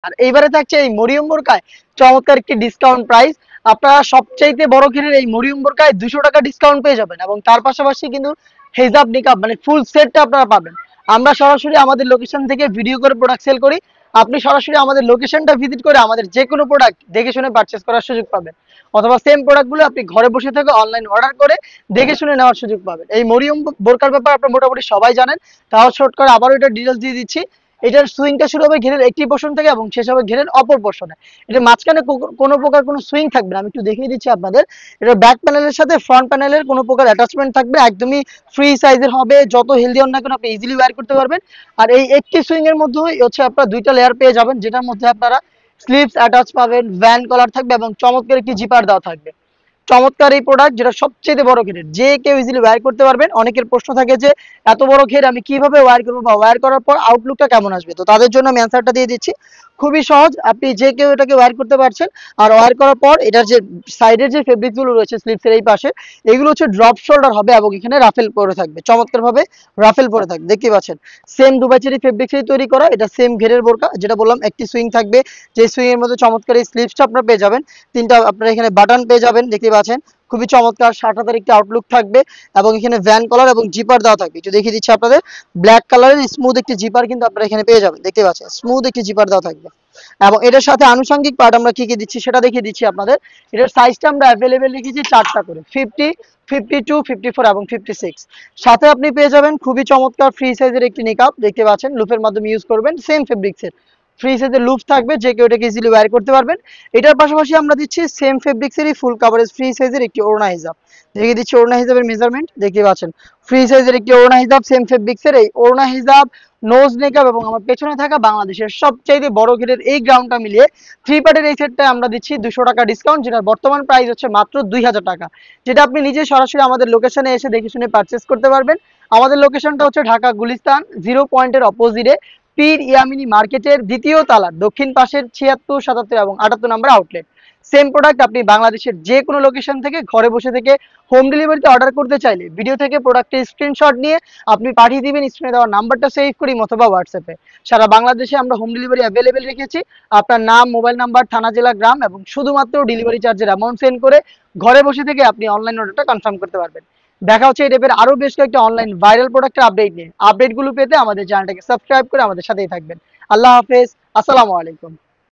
আর এইবারে থাকছে এই মরিয়ম বোরকায় চমৎকার একটি ডিসকাউন্ট প্রাইস। আপনারা সবচাইতে বড় ঘেরের এই মরিয়ম বোরকায় 200 টাকা ডিসকাউন্ট পেয়ে যাবেন, এবং তার পাশাপাশি কিন্তু হেজাব নিকাব মানে ফুল সেটটা আপনারা পাবেন। আমরা সরাসরি আমাদের লোকেশন থেকে ভিডিও করে প্রোডাক্ট সেল করি। আপনি সরাসরি আমাদের লোকেশনটা ভিজিট করে আমাদের যে কোনো প্রোডাক্ট দেখে শুনে পারচেস করার সুযোগ পাবেন, অথবা সেম প্রোডাক্টগুলো আপনি ঘরে বসে থেকে অনলাইন অর্ডার করে দেখে শুনে নেওয়ার সুযোগ পাবেন। এই মরিয়ম বোরকার ব্যাপারে আপনারা মোটামুটি সবাই জানেন, তাও শর্ট করে আবারও এটা ডিটেলস দিয়ে দিচ্ছি। এটার সুইংটা শুরু হবে ঘেরের একটি পোর্শন থেকে এবং শেষ হবে ঘেরের অপর পোর্শনে। এটা মাঝখানে কোনো প্রকার কোনো সুইং থাকবে না, আমি একটু দেখিয়ে দিচ্ছি আপনাদের। এটা ব্যাক প্যানেলের সাথে ফ্রন্ট প্যানেলের কোনো প্রকার অ্যাটাচমেন্ট থাকবে, একদমই ফ্রি সাইজের হবে, যত হেলদি হন না কেন আপনি ইজিলি ওয়্যার করতে পারবেন। আর এই একটি সুইং এর মধ্যেই হচ্ছে আপনারা দুইটা লেয়ার পেয়ে যাবেন, যেটার মধ্যে আপনারা স্লিভস অ্যাটাচ পাবেন, ভ্যান কলার থাকবে এবং চমৎকার একটি জিপার দেওয়া থাকবে। চমৎকার এই প্রোডাক্ট, যেটা সবচেয়ে বড় ঘেরের, যে কেউ ইজিলি ওয়্যার করতে পারবেন। অনেকের প্রশ্ন থাকে যে এত বড় ঘের আমি কিভাবে ওয়্যার করবো, বা ওয়্যার করার পর আউটলুকটা কেমন আসবে। তো তাদের জন্য আমি অ্যান্সারটা দিয়ে দিচ্ছি, খুবই সহজ। আপনি যে কেউ এটাকে ওয়্যার করতে পারছেন। আর ওয়্যার করার পর এটার যে সাইডের যে ফেব্রিক গুলো রয়েছে স্লিভসের এই পাশে, এগুলো হচ্ছে ড্রপ শোল্ডার হবে এবং এখানে রাফেল পরে থাকবে, চমৎকার ভাবে রাফেল পরে থাকবে, দেখতে পাচ্ছেন। সেম দুবাই চেরি ফেব্রিক্সেই তৈরি করা, এটা সেম ঘেরের বোরকা, যেটা বললাম একটি সুইং থাকবে, যে সুইং এর মধ্যে চমৎকার এই স্লিভসটা আপনারা পেয়ে যাবেন। তিনটা আপনারা এখানে বাটন পেয়ে যাবেন, দেখতে পাচ্ছেন। খুবই চমৎকার 60 একটি আউটলুক থাকবে, এবং এখানে ভ্যান কলার এবং জিপার দেওয়া থাকবে। একটু দেখিয়ে দিচ্ছি আপনাদের, ব্ল্যাক কালারের স্মুথ একটি জিপার কিন্তু আপনারা এখানে পেয়ে যাবেন, দেখতে পাচ্ছেন স্মুথ একটি জিপার দেওয়া থাকবে। এবং এটার সাথে আনুষঙ্গিক পার্ট আমরা কি কি দিচ্ছি সেটা দেখিয়ে দিচ্ছি আপনাদের। এটার সাইজটা আমরা অ্যাভেলেবেল রেখেছি চারটা করে, 50, 52, 54 এবং 56। সাথে আপনি পেয়ে যাবেন খুবই চমৎকার ফ্রি সাইজের একটি নিকাব, দেখতে পাচ্ছেন লুপের মাধ্যমে ইউজ করবেন, সেম ফেব্রিক্সের ফ্রি সাইজের লুপ থাকবে, যে কেউ এটাকে ইজিলি ওয়্যার করতে পারবেন। এটার পাশাপাশি আমরা দিচ্ছি সেম ফেব্রিক্সেরই ফুল কাভারেজ ফ্রি সাইজের একটি ওড়না হিজাব, দেখিয়ে দিচ্ছি ওড়না হিজাবের মেজারমেন্ট, দেখতে পাচ্ছেন ফ্রি সাইজের একটি ওড়না হিজাব সেম ফেব্রিক্সের। এই ওড়না হিজাব, নোজ মেকআপ এবং আমার পেছনে থাকা বাংলাদেশের সবচাইতে বড় ঘেরের এই গ্রাউন্ডটা মিলিয়ে থ্রি পার্টের এই সেটটা আমরা দিচ্ছি 200 টাকা ডিসকাউন্ট, যেটার বর্তমান প্রাইস হচ্ছে মাত্র 2000 টাকা, যেটা আপনি নিজে সরাসরি আমাদের লোকেশনে এসে দেখে শুনে পারচেস করতে পারবেন। আমাদের লোকেশনটা হচ্ছে ঢাকা গুলিস্তান 0 পয়েন্টের অপোজিটে পীর ইয়ামিনী মার্কেটের দ্বিতীয় তালার দক্ষিণ পাশের 76, 77 এবং 78 নম্বর আউটলেট। সেম প্রোডাক্ট আপনি বাংলাদেশের যে কোনো লোকেশন থেকে ঘরে বসে থেকে হোম ডেলিভারিতে অর্ডার করতে চাইলে ভিডিও থেকে প্রোডাক্টের স্ক্রিনশট নিয়ে আপনি পাঠিয়ে দিবেন স্ক্রিনে দেওয়া নাম্বারটা সেভ করি অথবা হোয়াটসঅ্যাপে। সারা বাংলাদেশে আমরা হোম ডেলিভারি অ্যাভেলেবেল রেখেছি। আপনার নাম, মোবাইল নাম্বার, থানা, জেলা, গ্রাম এবং শুধুমাত্র ডেলিভারি চার্জের অ্যামাউন্ট সেন্ড করে ঘরে বসে থেকে আপনি অনলাইন অর্ডারটা কনফার্ম করতে পারবেন। দেখা হচ্ছে এই টাইপের আরো বেশ কয়েকটা অনলাইন ভাইরাল প্রোডাক্টের আপডেট নিয়ে। আপডেটগুলো পেতে আমাদের চ্যানেলটাকে সাবস্ক্রাইব করে আমাদের সাথেই থাকবেন। আল্লাহ হাফেজ, আসসালামু আলাইকুম।